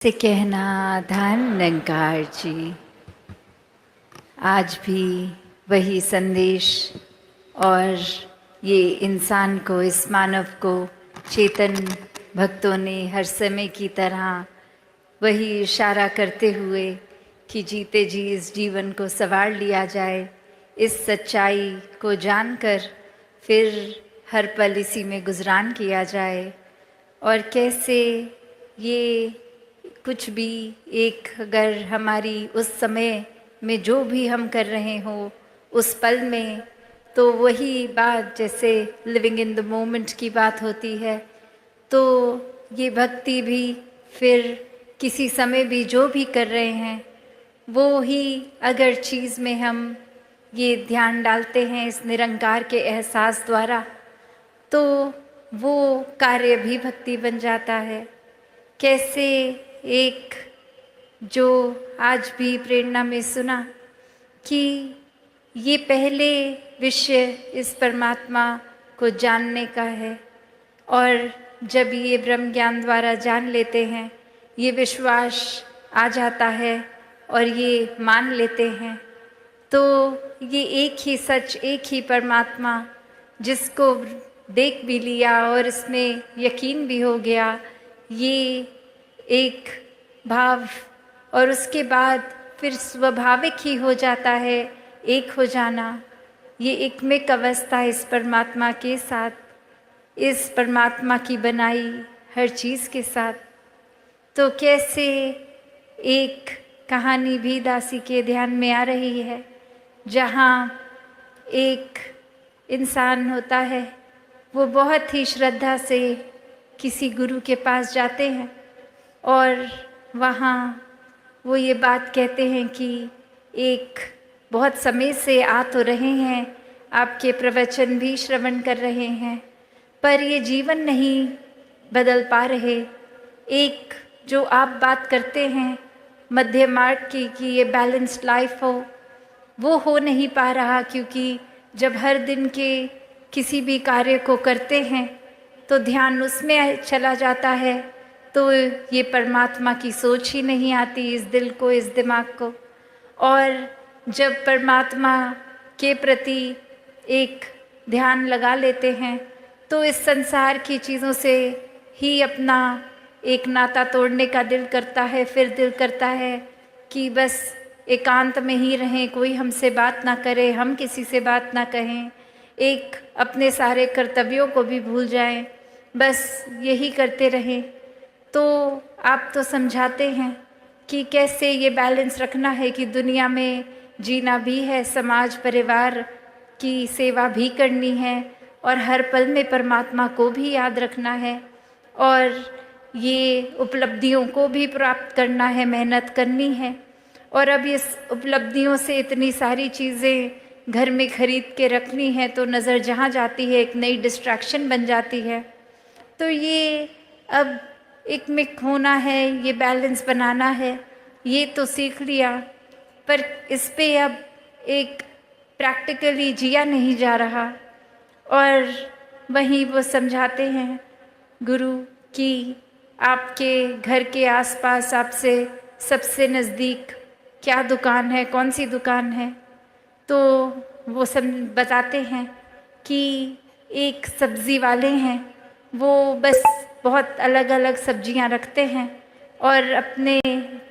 से कहना धन निरंकार जी। आज भी वही संदेश और ये इंसान को, इस मानव को चेतन भक्तों ने हर समय की तरह वही इशारा करते हुए कि जीते जी इस जीवन को संवार लिया जाए, इस सच्चाई को जानकर फिर हर पल इसी में गुजरान किया जाए। और कैसे ये कुछ भी एक, अगर हमारी उस समय में जो भी हम कर रहे हो उस पल में, तो वही बात जैसे लिविंग इन द मोमेंट की बात होती है, तो ये भक्ति भी फिर किसी समय भी जो भी कर रहे हैं वो ही अगर चीज़ में हम ये ध्यान डालते हैं इस निरंकार के एहसास द्वारा, तो वो कार्य भी भक्ति बन जाता है। कैसे एक जो आज भी प्रेरणा में सुना कि ये पहले विषय इस परमात्मा को जानने का है, और जब ये ब्रह्म ज्ञान द्वारा जान लेते हैं, ये विश्वास आ जाता है और ये मान लेते हैं, तो ये एक ही सच, एक ही परमात्मा जिसको देख भी लिया और इसमें यकीन भी हो गया, ये एक भाव और उसके बाद फिर स्वाभाविक ही हो जाता है एक हो जाना। ये एकमिक अवस्था इस परमात्मा के साथ, इस परमात्मा की बनाई हर चीज़ के साथ। तो कैसे एक कहानी भी दासी के ध्यान में आ रही है, जहाँ एक इंसान होता है, वो बहुत ही श्रद्धा से किसी गुरु के पास जाते हैं और वहाँ वो ये बात कहते हैं कि एक बहुत समय से आ तो रहे हैं, आपके प्रवचन भी श्रवण कर रहे हैं, पर ये जीवन नहीं बदल पा रहे। एक जो आप बात करते हैं मध्य मार्ग की कि ये बैलेंस्ड लाइफ हो, वो हो नहीं पा रहा, क्योंकि जब हर दिन के किसी भी कार्य को करते हैं तो ध्यान उसमें चला जाता है, तो ये परमात्मा की सोच ही नहीं आती इस दिल को, इस दिमाग को। और जब परमात्मा के प्रति एक ध्यान लगा लेते हैं तो इस संसार की चीज़ों से ही अपना एक नाता तोड़ने का दिल करता है। फिर दिल करता है कि बस एकांत में ही रहें, कोई हमसे बात ना करे, हम किसी से बात ना कहें, एक अपने सारे कर्तव्यों को भी भूल जाएं, बस यही करते रहें। तो आप तो समझाते हैं कि कैसे ये बैलेंस रखना है कि दुनिया में जीना भी है, समाज परिवार की सेवा भी करनी है, और हर पल में परमात्मा को भी याद रखना है, और ये उपलब्धियों को भी प्राप्त करना है, मेहनत करनी है। और अब इस उपलब्धियों से इतनी सारी चीज़ें घर में खरीद के रखनी है, तो नज़र जहाँ जाती है एक नई डिस्ट्रैक्शन बन जाती है। तो ये अब एक मिक होना है, ये बैलेंस बनाना है, ये तो सीख लिया, पर इस पे अब एक प्रैक्टिकली जिया नहीं जा रहा। और वहीं वो समझाते हैं गुरु कि आपके घर के आसपास आपसे सबसे नज़दीक क्या दुकान है, कौन सी दुकान है, तो वो बताते हैं कि एक सब्ज़ी वाले हैं, वो बस बहुत अलग अलग सब्जियां रखते हैं, और अपने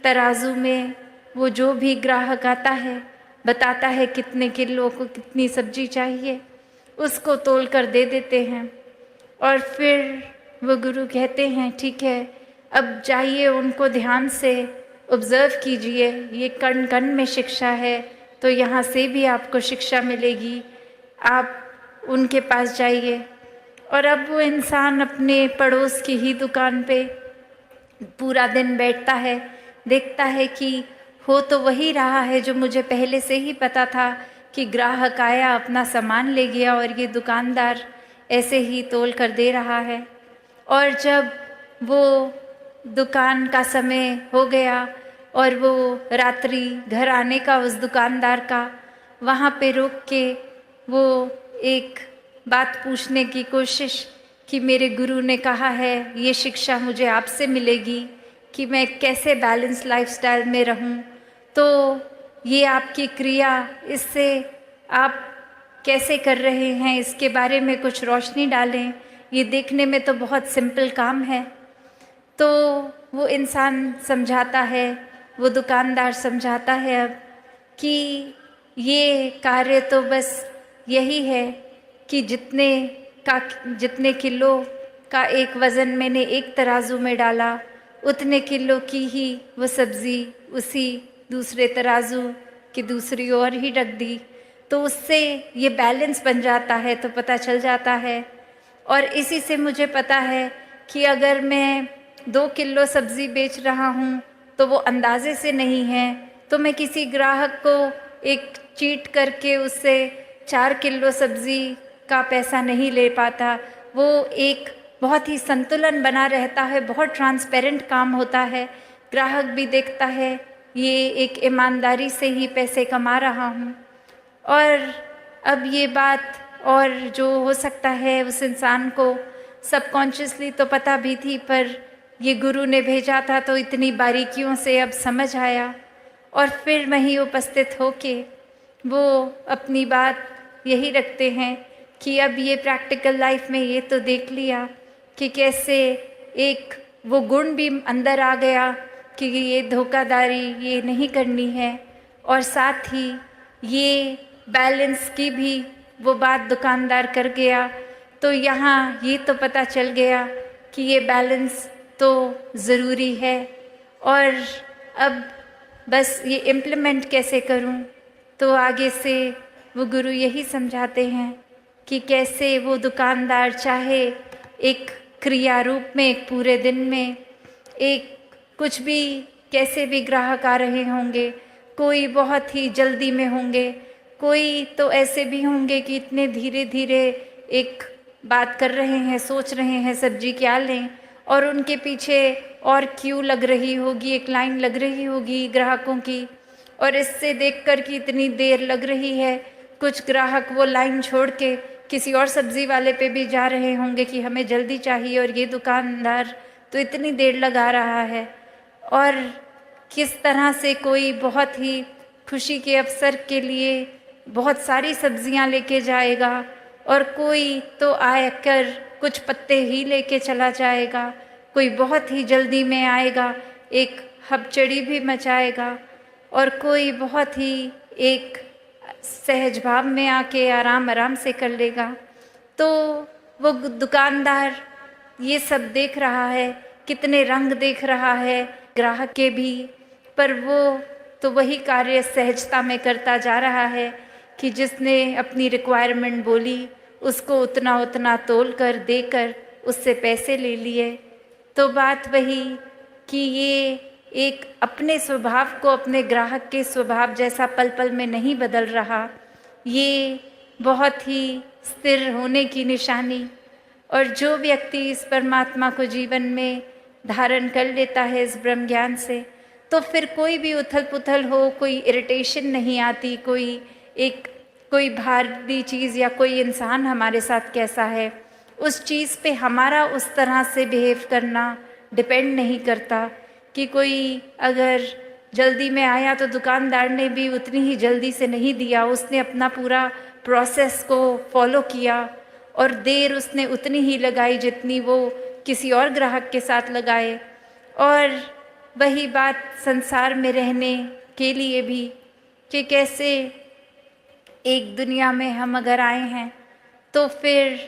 तराजू में वो जो भी ग्राहक आता है बताता है कितने किलो को कितनी सब्जी चाहिए, उसको तोल कर दे देते हैं। और फिर वो गुरु कहते हैं ठीक है, अब जाइए उनको ध्यान से ऑब्ज़र्व कीजिए, ये कण कण में शिक्षा है, तो यहाँ से भी आपको शिक्षा मिलेगी, आप उनके पास जाइए। और अब वो इंसान अपने पड़ोस की ही दुकान पे पूरा दिन बैठता है, देखता है कि हो तो वही रहा है जो मुझे पहले से ही पता था, कि ग्राहक आया अपना सामान ले गया और ये दुकानदार ऐसे ही तोल कर दे रहा है। और जब वो दुकान का समय हो गया और वो रात्रि घर आने का उस दुकानदार का, वहाँ पे रुक के वो एक बात पूछने की कोशिश कि मेरे गुरु ने कहा है ये शिक्षा मुझे आपसे मिलेगी, कि मैं कैसे बैलेंस लाइफस्टाइल में रहूं। तो ये आपकी क्रिया, इससे आप कैसे कर रहे हैं इसके बारे में कुछ रोशनी डालें। ये देखने में तो बहुत सिंपल काम है। तो वो इंसान समझाता है, वो दुकानदार समझाता है अब कि ये कार्य तो बस यही है कि जितने किलो का एक वज़न मैंने एक तराजू में डाला, उतने किलो की ही वो सब्ज़ी उसी दूसरे तराजू की दूसरी ओर ही रख दी। तो उससे ये बैलेंस बन जाता है, तो पता चल जाता है। और इसी से मुझे पता है कि अगर मैं 2 किलो सब्ज़ी बेच रहा हूँ तो वो अंदाज़े से नहीं है, तो मैं किसी ग्राहक को एक चीट करके उससे 4 किलो सब्ज़ी का पैसा नहीं ले पाता। वो एक बहुत ही संतुलन बना रहता है, बहुत ट्रांसपेरेंट काम होता है। ग्राहक भी देखता है ये एक ईमानदारी से ही पैसे कमा रहा हूँ। और अब ये बात, और जो हो सकता है उस इंसान को सबकॉन्शियसली तो पता भी थी, पर ये गुरु ने भेजा था तो इतनी बारीकियों से अब समझ आया। और फिर वहीं उपस्थित होके वो अपनी बात यही रखते हैं कि अब ये प्रैक्टिकल लाइफ में ये तो देख लिया कि कैसे एक वो गुण भी अंदर आ गया कि ये धोखाधड़ी ये नहीं करनी है, और साथ ही ये बैलेंस की भी वो बात दुकानदार कर गया। तो यहाँ ये तो पता चल गया कि ये बैलेंस तो ज़रूरी है, और अब बस ये इम्प्लीमेंट कैसे करूं। तो आगे से वो गुरु यही समझाते हैं कि कैसे वो दुकानदार चाहे एक क्रिया रूप में, एक पूरे दिन में, एक कुछ भी, कैसे भी ग्राहक आ रहे होंगे, कोई बहुत ही जल्दी में होंगे, कोई तो ऐसे भी होंगे कि इतने धीरे धीरे एक बात कर रहे हैं, सोच रहे हैं सब्जी क्या लें, और उनके पीछे और क्यू लग रही होगी, एक लाइन लग रही होगी ग्राहकों की। और इससे देखकर कि इतनी देर लग रही है, कुछ ग्राहक वो लाइन छोड़ के किसी और सब्ज़ी वाले पे भी जा रहे होंगे कि हमें जल्दी चाहिए, और ये दुकानदार तो इतनी देर लगा रहा है। और किस तरह से कोई बहुत ही खुशी के अवसर के लिए बहुत सारी सब्जियां लेके जाएगा, और कोई तो आकर कुछ पत्ते ही लेके चला जाएगा, कोई बहुत ही जल्दी में आएगा, एक हबचड़ी भी मचाएगा, और कोई बहुत ही एक सहज भाव में आके आराम आराम से कर लेगा। तो वो दुकानदार ये सब देख रहा है, कितने रंग देख रहा है ग्राहक के भी, पर वो तो वही कार्य सहजता में करता जा रहा है कि जिसने अपनी रिक्वायरमेंट बोली उसको उतना उतना तोल कर देकर उससे पैसे ले लिए। तो बात वही कि ये एक अपने स्वभाव को अपने ग्राहक के स्वभाव जैसा पल पल में नहीं बदल रहा, ये बहुत ही स्थिर होने की निशानी। और जो व्यक्ति इस परमात्मा को जीवन में धारण कर लेता है इस ब्रह्म ज्ञान से, तो फिर कोई भी उथल पुथल हो, कोई इरिटेशन नहीं आती, कोई भारी चीज़ या कोई इंसान हमारे साथ कैसा है, उस चीज़ पे हमारा उस तरह से बिहेव करना डिपेंड नहीं करता। कि कोई अगर जल्दी में आया तो दुकानदार ने भी उतनी ही जल्दी से नहीं दिया, उसने अपना पूरा प्रोसेस को फॉलो किया, और देर उसने उतनी ही लगाई जितनी वो किसी और ग्राहक के साथ लगाए। और वही बात संसार में रहने के लिए भी कि कैसे एक दुनिया में हम अगर आए हैं तो फिर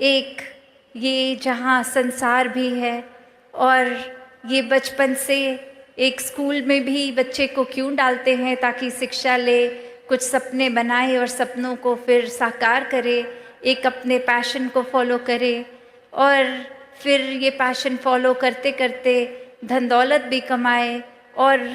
एक ये जहाँ संसार भी है, और ये बचपन से एक स्कूल में भी बच्चे को क्यों डालते हैं, ताकि शिक्षा ले, कुछ सपने बनाए और सपनों को फिर साकार करे, एक अपने पैशन को फॉलो करे, और फिर ये पैशन फॉलो करते करते धन दौलत भी कमाए, और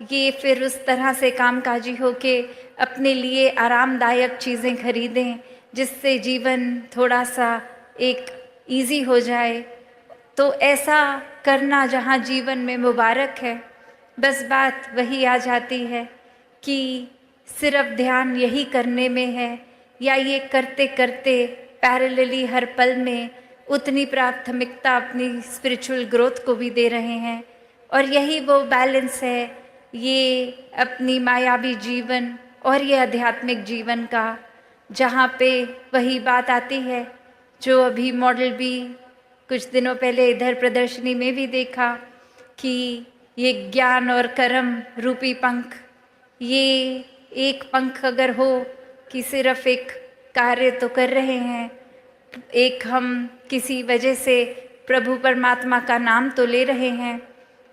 ये फिर उस तरह से कामकाजी होके अपने लिए आरामदायक चीज़ें खरीदें जिससे जीवन थोड़ा सा एक इजी हो जाए। तो ऐसा करना जहाँ जीवन में मुबारक है, बस बात वही आ जाती है कि सिर्फ ध्यान यही करने में है, या ये करते करते पैरेलली हर पल में उतनी प्राथमिकता अपनी स्पिरिचुअल ग्रोथ को भी दे रहे हैं। और यही वो बैलेंस है, ये अपनी मायावी जीवन और ये आध्यात्मिक जीवन का, जहाँ पे वही बात आती है जो अभी मॉडल भी कुछ दिनों पहले इधर प्रदर्शनी में भी देखा कि ये ज्ञान और कर्म रूपी पंख, ये एक पंख अगर हो कि सिर्फ एक कार्य तो कर रहे हैं, एक हम किसी वजह से प्रभु परमात्मा का नाम तो ले रहे हैं,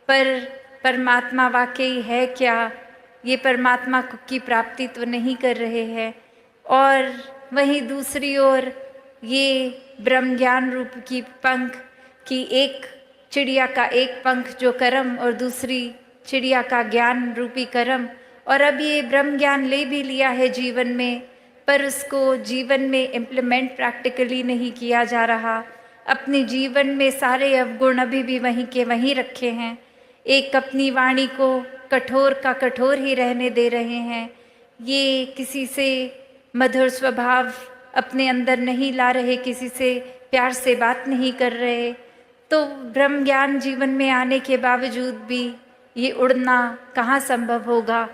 पर परमात्मा वाकई है क्या, ये परमात्मा की प्राप्ति तो नहीं कर रहे हैं। और वहीं दूसरी ओर ये ब्रह्म ज्ञान रूप की पंख की एक चिड़िया का एक पंख जो कर्म और दूसरी चिड़िया का ज्ञान रूपी कर्म, और अब ये ब्रह्म ज्ञान ले भी लिया है जीवन में, पर उसको जीवन में इम्प्लीमेंट प्रैक्टिकली नहीं किया जा रहा। अपने जीवन में सारे अवगुण अभी भी वहीं के वहीं रखे हैं, एक अपनी वाणी को कठोर का कठोर ही रहने दे रहे हैं, ये किसी से मधुर स्वभाव अपने अंदर नहीं ला रहे, किसी से प्यार से बात नहीं कर रहे। तो ब्रह्म ज्ञान जीवन में आने के बावजूद भी ये उड़ना कहाँ संभव होगा।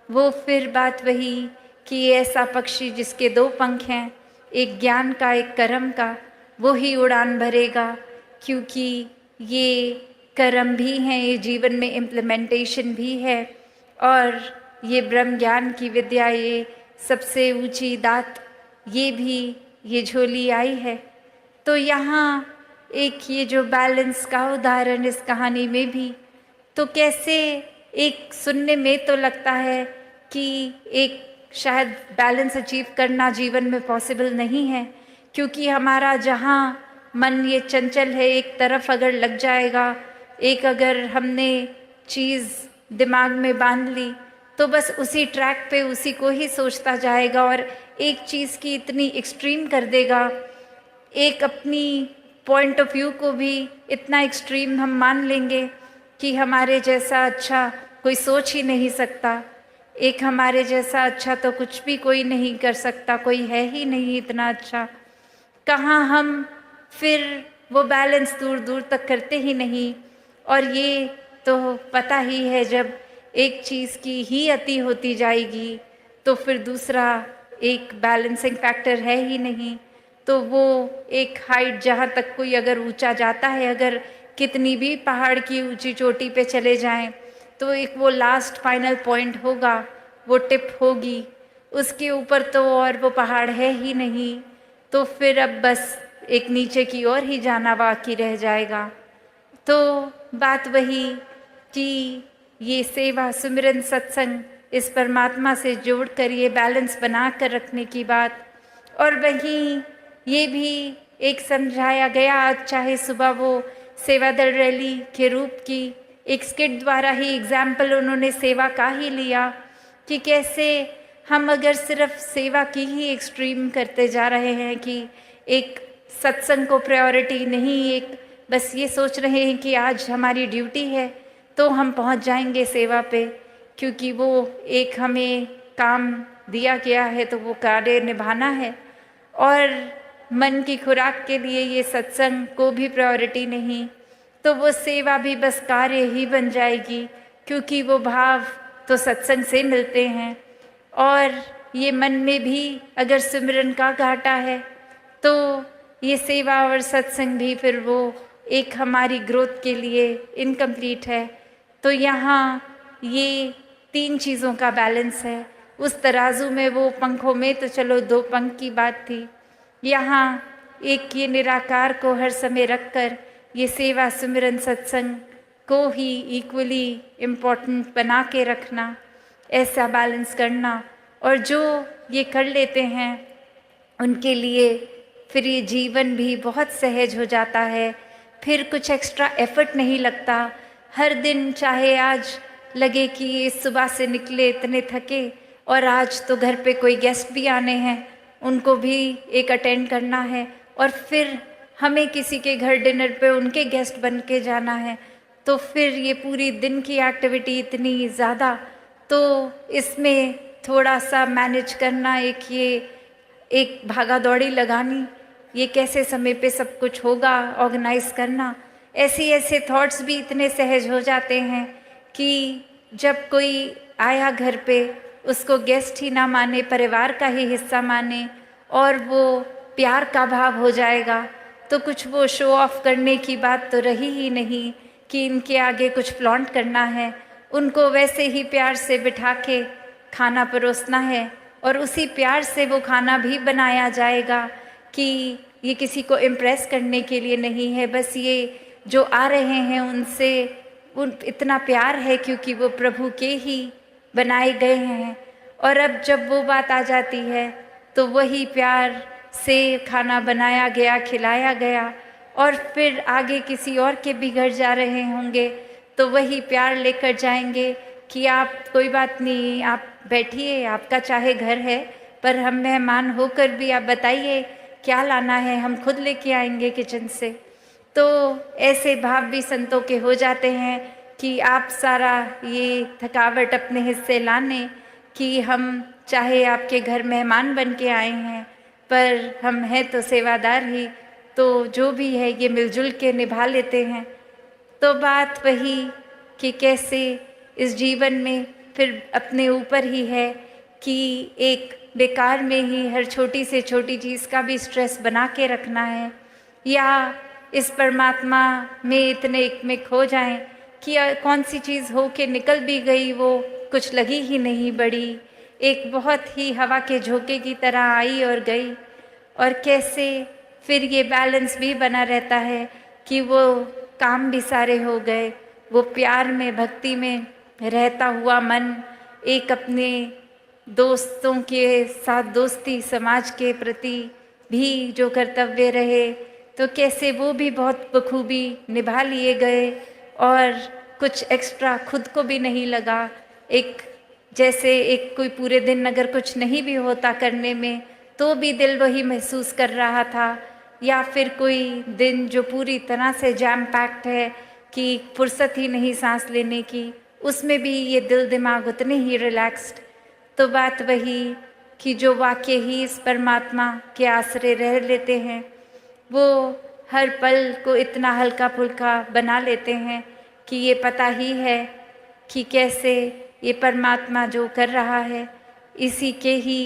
वो फिर बात वही कि ऐसा पक्षी जिसके दो पंख हैं, एक ज्ञान का एक कर्म का, वो ही उड़ान भरेगा, क्योंकि ये कर्म भी हैं, ये जीवन में इम्प्लीमेंटेशन भी है, और ये ब्रह्म ज्ञान की विद्या, ये सबसे ऊंची दात, ये भी ये झोली आई है। तो यहाँ एक ये जो बैलेंस का उदाहरण इस कहानी में भी, तो कैसे एक सुनने में तो लगता है कि एक शायद बैलेंस अचीव करना जीवन में पॉसिबल नहीं है, क्योंकि हमारा जहाँ मन ये चंचल है, एक तरफ अगर लग जाएगा, एक अगर हमने चीज़ दिमाग में बांध ली तो बस उसी ट्रैक पे उसी को ही सोचता जाएगा और एक चीज़ की इतनी एक्सट्रीम कर देगा, एक अपनी पॉइंट ऑफ व्यू को भी इतना एक्सट्रीम हम मान लेंगे कि हमारे जैसा अच्छा कोई सोच ही नहीं सकता, एक हमारे जैसा अच्छा तो कुछ भी कोई नहीं कर सकता, कोई है ही नहीं इतना अच्छा। कहाँ हम फिर वो बैलेंस दूर दूर तक करते ही नहीं। और ये तो पता ही है, जब एक चीज़ की ही अति होती जाएगी तो फिर दूसरा एक बैलेंसिंग फैक्टर है ही नहीं। तो वो एक हाइट जहाँ तक कोई अगर ऊंचा जाता है, अगर कितनी भी पहाड़ की ऊंची चोटी पे चले जाएं, तो एक वो लास्ट फाइनल पॉइंट होगा, वो टिप होगी, उसके ऊपर तो और वो पहाड़ है ही नहीं। तो फिर अब बस एक नीचे की ओर ही जाना बाकी रह जाएगा। तो बात वही कि ये सेवा सुमिरन सत्संग, इस परमात्मा से जोड़कर ये बैलेंस बना कर रखने की बात, और वहीं ये भी एक समझाया गया, आज चाहे सुबह वो सेवा दल रैली के रूप की एक स्किट द्वारा ही एग्जाम्पल उन्होंने सेवा का ही लिया कि कैसे हम अगर सिर्फ सेवा की ही एक्सट्रीम करते जा रहे हैं कि एक सत्संग को प्रायोरिटी नहीं, एक बस ये सोच रहे हैं कि आज हमारी ड्यूटी है तो हम पहुंच जाएंगे सेवा पे, क्योंकि वो एक हमें काम दिया गया है तो वो कार्य निभाना है, और मन की खुराक के लिए ये सत्संग को भी प्रायोरिटी नहीं, तो वो सेवा भी बस कार्य ही बन जाएगी, क्योंकि वो भाव तो सत्संग से मिलते हैं। और ये मन में भी अगर सिमरन का घाटा है तो ये सेवा और सत्संग भी फिर वो एक हमारी ग्रोथ के लिए इनकम्प्लीट है। तो यहाँ ये तीन चीज़ों का बैलेंस है। उस तराजू में वो पंखों में तो चलो दो पंख की बात थी, यहाँ एक ये निराकार को हर समय रखकर ये सेवा सुमिरन सत्संग को ही इक्वली इम्पोर्टेंट बना के रखना, ऐसा बैलेंस करना। और जो ये कर लेते हैं उनके लिए फिर ये जीवन भी बहुत सहज हो जाता है, फिर कुछ एक्स्ट्रा एफर्ट नहीं लगता। हर दिन चाहे आज लगे कि ये सुबह से निकले इतने थके और आज तो घर पे कोई गेस्ट भी आने हैं, उनको भी एक अटेंड करना है, और फिर हमें किसी के घर डिनर पे उनके गेस्ट बन के जाना है, तो फिर ये पूरी दिन की एक्टिविटी इतनी ज़्यादा, तो इसमें थोड़ा सा मैनेज करना, एक भागा दौड़ी लगानी, ये कैसे समय पे सब कुछ होगा ऑर्गेनाइज करना, ऐसे थॉट्स भी इतने सहज हो जाते हैं कि जब कोई आया घर पे, उसको गेस्ट ही ना माने, परिवार का ही हिस्सा माने और वो प्यार का भाव हो जाएगा, तो कुछ वो शो ऑफ करने की बात तो रही ही नहीं कि इनके आगे कुछ फ्लॉन्ट करना है। उनको वैसे ही प्यार से बिठा के खाना परोसना है और उसी प्यार से वो खाना भी बनाया जाएगा कि ये किसी को इम्प्रेस करने के लिए नहीं है, बस ये जो आ रहे हैं उनसे उन इतना प्यार है क्योंकि वो प्रभु के ही बनाए गए हैं। और अब जब वो बात आ जाती है तो वही प्यार से खाना बनाया गया, खिलाया गया और फिर आगे किसी और के भी घर जा रहे होंगे तो वही प्यार लेकर जाएंगे कि आप कोई बात नहीं, आप बैठिए, आपका चाहे घर है पर हम मेहमान होकर भी आप बताइए क्या लाना है, हम खुद लेके आएंगे किचन से। तो ऐसे भाव भी संतों के हो जाते हैं कि आप सारा ये थकावट अपने हिस्से लाने कि हम चाहे आपके घर मेहमान बन के आए हैं पर हम हैं तो सेवादार ही, तो जो भी है ये मिलजुल के निभा लेते हैं। तो बात वही कि कैसे इस जीवन में फिर अपने ऊपर ही है कि एक बेकार में ही हर छोटी से छोटी चीज़ का भी स्ट्रेस बना के रखना है, या इस परमात्मा में इतने एक में खो जाएं कि कौन सी चीज़ हो के निकल भी गई वो कुछ लगी ही नहीं बड़ी, एक बहुत ही हवा के झोंके की तरह आई और गई। और कैसे फिर ये बैलेंस भी बना रहता है कि वो काम भी सारे हो गए, वो प्यार में भक्ति में रहता हुआ मन एक अपने दोस्तों के साथ दोस्ती, समाज के प्रति भी जो कर्तव्य रहे तो कैसे वो भी बहुत बखूबी निभा लिए गए और कुछ एक्स्ट्रा खुद को भी नहीं लगा। एक जैसे एक कोई पूरे दिन अगर कुछ नहीं भी होता करने में तो भी दिल वही महसूस कर रहा था, या फिर कोई दिन जो पूरी तरह से जैम पैक्ड है कि फुर्सत ही नहीं सांस लेने की, उसमें भी ये दिल दिमाग उतने ही रिलैक्स्ड। तो बात वही कि जो वाकई ही इस परमात्मा के आश्रय रह लेते हैं वो हर पल को इतना हल्का फुल्का बना लेते हैं कि ये पता ही है कि कैसे ये परमात्मा जो कर रहा है इसी के ही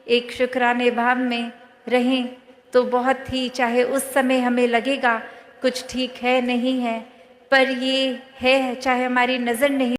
एक शुक्राने भाव में रहें तो बहुत ही, चाहे उस समय हमें लगेगा कुछ ठीक है नहीं है, पर ये है चाहे हमारी नज़र नहीं